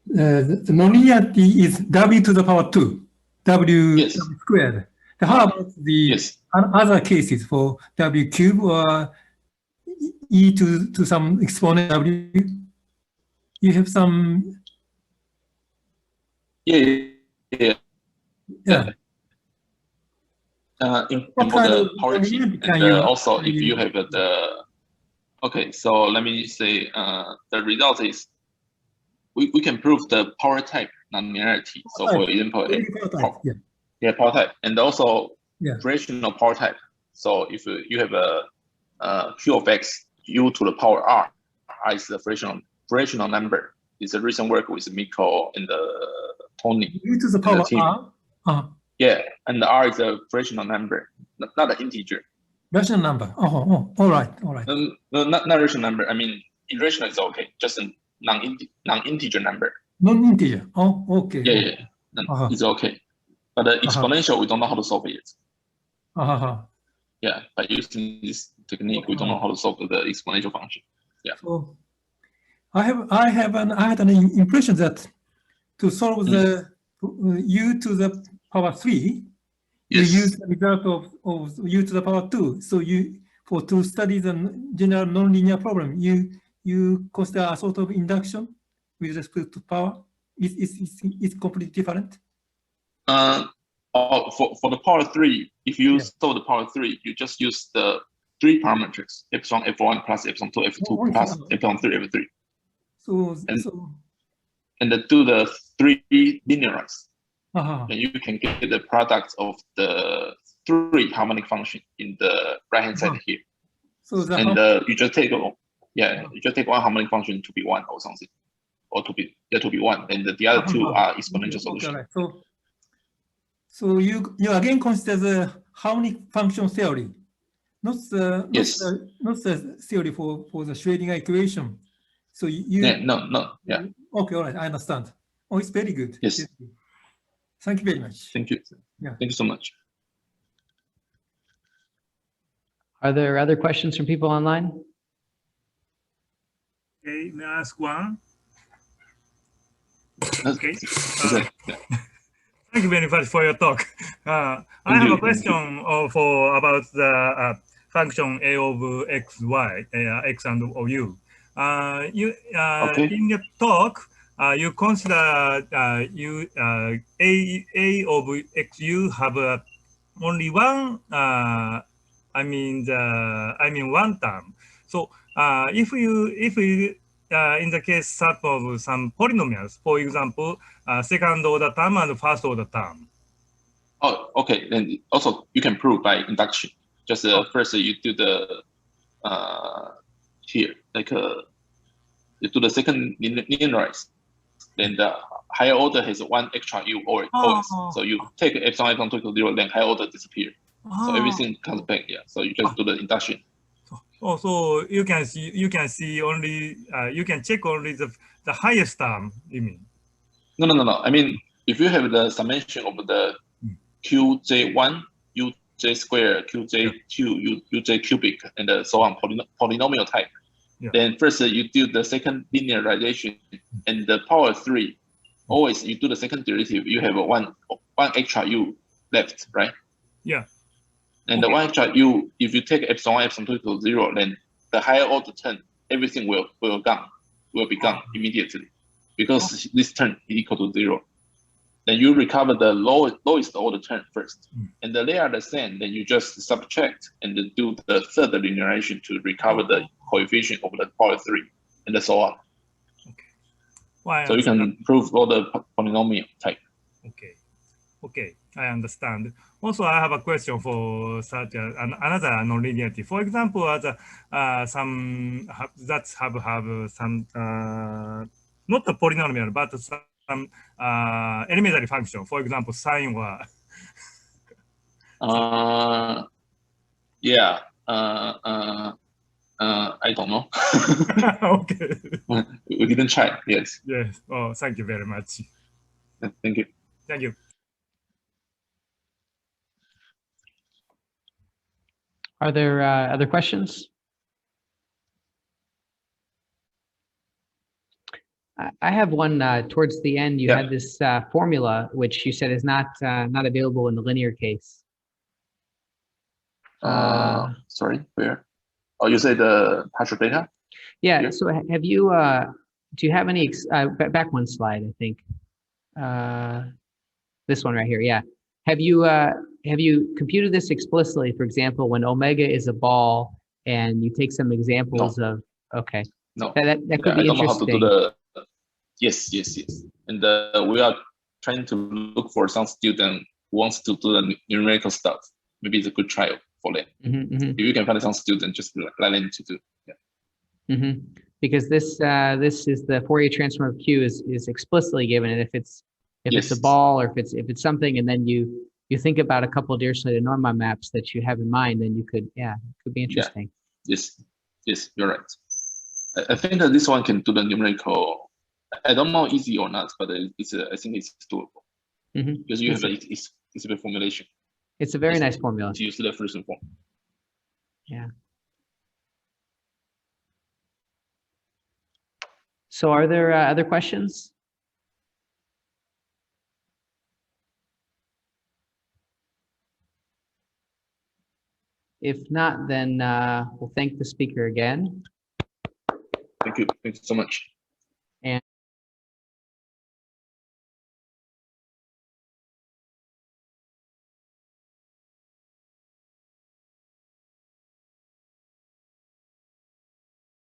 nonlinearity is w to the power 2, w squared. How about the other cases for w cube or e to some exponent w? You have some. Yeah. In the power T, and also if you have the, okay, so let me say the result is we can prove the power type nonlinearity. So for example, power type, and also fractional power type. So if you have a q of x u to the power r is the fractional number. It's a recent work with Miko and Tony. U to the power r. Yeah, and the r is a fractional number, not an integer. Rational number. Oh, all right. No, not rational number. I mean, irrational is okay. Just a non-integer number. Non-integer. Oh, okay. Yeah. It's okay. But the exponential, we don't know how to solve it yet. Yeah, by using this technique, we don't know how to solve the exponential function. Yeah. So I had an impression that to solve the u to the power 3, you use the result of u to the power 2. So to study the general nonlinear problem, you consider a sort of induction with respect to power. It's completely different. For the power 3, if you solve the power 3, you just use the 3 parameters: epsilon f1 plus epsilon 2 f2 plus epsilon 3 f3. And do the 3 linearize. And you can get the product of the 3 harmonic function in the right hand side here. So you just take one harmonic function to be 1 or something, or to be 1, and the other 2 are exponential solutions. Right. So you again consider the harmonic function theory not the Yes. not the theory for the Schrödinger equation. So you Yeah, no, yeah. Okay, all right, I understand. Oh, it's very good. Yes. Very good. Thank you very much. Thank you. Yeah. Thank you so much. Are there other questions from people online? Okay, may I ask one? Okay. Thank you very much for your talk. I have a question about the function a of x, y, x and u. Okay. In your talk, you consider a of xu have only one. I mean one term. So if you in the case of some polynomials, for example, second order term and first order term. Oh, okay. Then also you can prove by induction. Just first you do the here like you do the second linearize. Then the higher order has one extra u always. So you take epsilon epsilon to 0, then higher order disappear. So everything comes back. Yeah. So you just do the induction. Oh, so you can see only you can check only the highest term. You mean? No. I mean, if you have the summation of the qj1, uj square, qj2, uj cubic, and so on polynomial type, then first you do the second linearization, and the power 3. Always you do the second derivative. You have one extra u left, right? Yeah. And the one extra u, if you take epsilon epsilon to 0, then the higher order term, everything will be gone immediately, because this term is equal to 0. Then you recover the lowest order term first, and then they are the same. Then you just subtract and then do the third linearization to recover the coefficient of the power 3, and so on. Okay. Well, so you can prove all the polynomial type. Okay, I understand. Also, I have a question for such another nonlinearity. For example, some that have some not a polynomial, but some elementary function. For example, sine or yeah. I don't know. Okay. We didn't try. Yes. Yes. Oh, thank you very much. Thank you. Thank you. Are there other questions? I have one towards the end. You had this formula, which you said is not available in the linear case. Sorry, where? Oh, you say the partial data? Yeah. Here? So have you? Do you have any? Back one slide, I think. This one right here. Yeah. Have you computed this explicitly? For example, when omega is a ball, and you take some examples of. Okay. No. That could be I don't know how to do the. Yes. And we are trying to look for some student who wants to do the numerical stuff. Maybe it's a good trial for them. If you can find some student, just let them to do. Yeah. Because this is the Fourier transform of Q is explicitly given, and if it's a ball or if it's something, and then you think about a couple of Dirichlet and Neumann maps that you have in mind, then you could it could be interesting. Yeah. Yes, you're right. I think that this one can do the numerical. I don't know easy or not, but I think it's doable because you have a specific formulation. It's a very nice formula. To use the first form. Yeah. So are there other questions? If not, then we'll thank the speaker again. Thank you so much. And